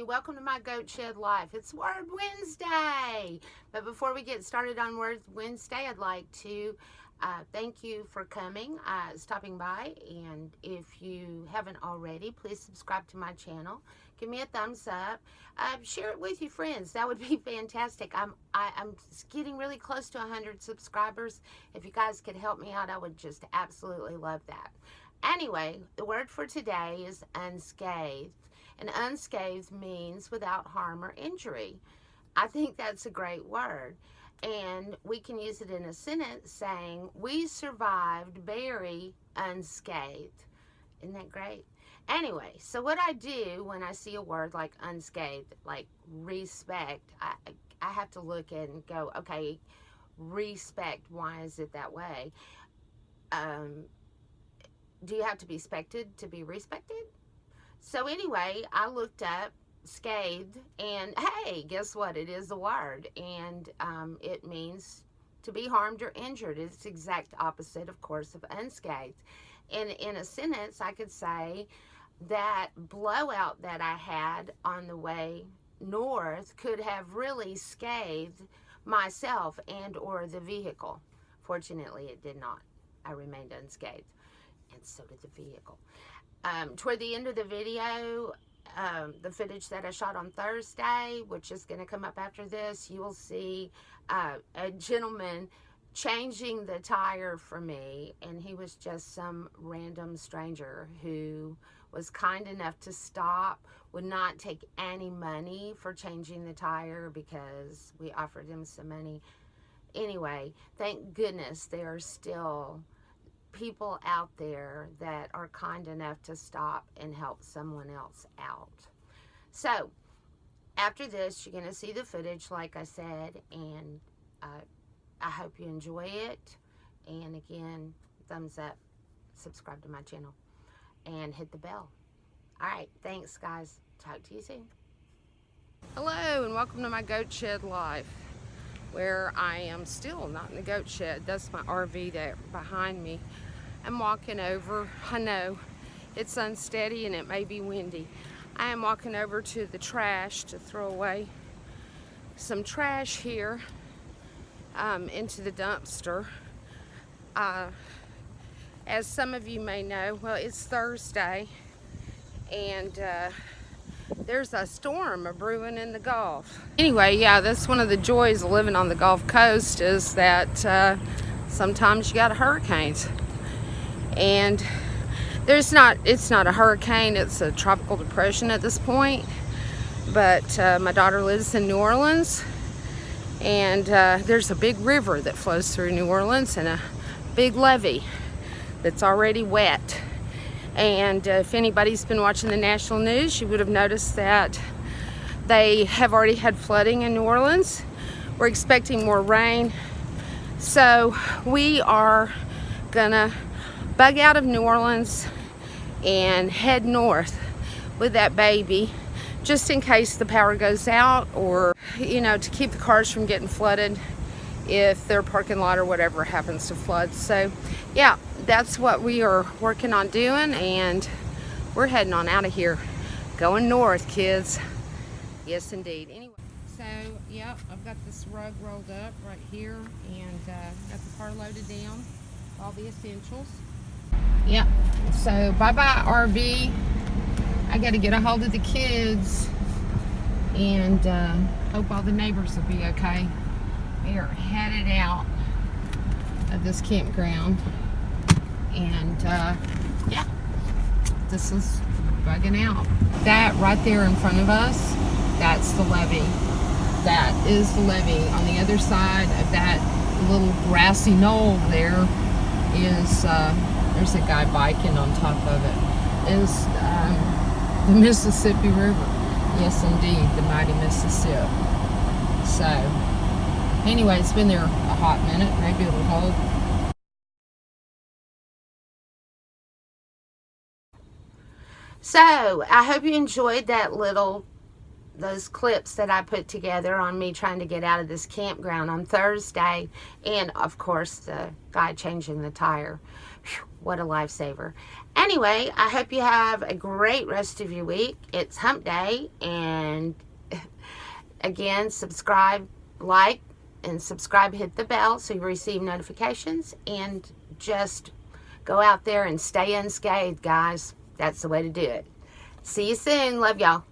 everybody. Welcome to my Goat Shed Life. It's Word Wednesday. But before we get started on Word Wednesday, I'd like to thank you for coming, stopping by. And if you haven't already, please subscribe to my channel. Give me a thumbs up. Share it with your friends. That would be fantastic. I'm getting really close to 100 subscribers. If you guys could help me out, I would just absolutely love that. Anyway, the word for today is unscathed. And unscathed means without harm or injury. I think that's a great word. And we can use it in a sentence saying, we survived very unscathed. Isn't that great? Anyway, so what I do when I see a word like unscathed, like respect, I have to look and go, okay, respect, why is it that way? Do you have to be respected to be respected? So anyway, I looked up scathed, and hey, guess what? It is a word, and it means to be harmed or injured. It's the exact opposite, of course, of unscathed. And in a sentence, I could say that blowout that I had on the way north could have really scathed myself and or the vehicle. Fortunately, it did not. I remained unscathed, and so did the vehicle. Toward the end of the video, the footage that I shot on Thursday, which is going to come up after this, you will see a gentleman changing the tire for me, and he was just some random stranger who was kind enough to stop, would not take any money for changing the tire because we offered him some money. Anyway, thank goodness there are still people out there that are kind enough to stop and help someone else out. So after this, you're going to see the footage, like I said, and I hope you enjoy it. And again, thumbs up, subscribe to my channel, and hit the bell. All right, thanks guys. Talk to you soon. Hello, and welcome to my Goat Shed Life, where I am still not in the goat shed. That's my RV there behind me. I'm walking over. I know it's unsteady and it may be windy. I am walking over to the trash to throw away some trash here into the dumpster. As some of you may know, well, it's Thursday, and there's a storm brewing in the Gulf. Anyway, yeah, that's one of the joys of living on the Gulf Coast, is that sometimes you got hurricanes. And it's not a hurricane, it's a tropical depression at this point. But my daughter lives in New Orleans, and there's a big river that flows through New Orleans, and a big levee that's already wet. And if anybody's been watching the national news, you would have noticed that they have already had flooding in New Orleans. We're expecting more rain. So we are gonna bug out of New Orleans and head north with that baby, just in case the power goes out, or to keep the cars from getting flooded if their parking lot or whatever happens to flood. So yeah, that's what we are working on doing, and we're heading on out of here, going north, kids. Yes indeed. Anyway, so yep, I've got this rug rolled up right here, and got the car loaded down, all the essentials. Yeah, so bye-bye RV. I got to get a hold of the kids, and hope all the neighbors will be okay. We are headed out of this campground, and yeah, this is bugging out. That right there in front of us, that's the levee. That is the levee. On the other side of that little grassy knoll there is there's a guy biking on top of it, is the Mississippi River. Yes indeed, the mighty Mississippi. So anyway, it's been there a hot minute. Maybe it'll hold. So I hope you enjoyed that little those clips that I put together on me trying to get out of this campground on Thursday, and of course the guy changing the tire. Whew, what a lifesaver. Anyway, I hope you have a great rest of your week. It's hump day, and again, subscribe, like, and subscribe, hit the bell so you receive notifications, and just go out there and stay unscathed, guys. That's the way to do it. See you soon. Love y'all.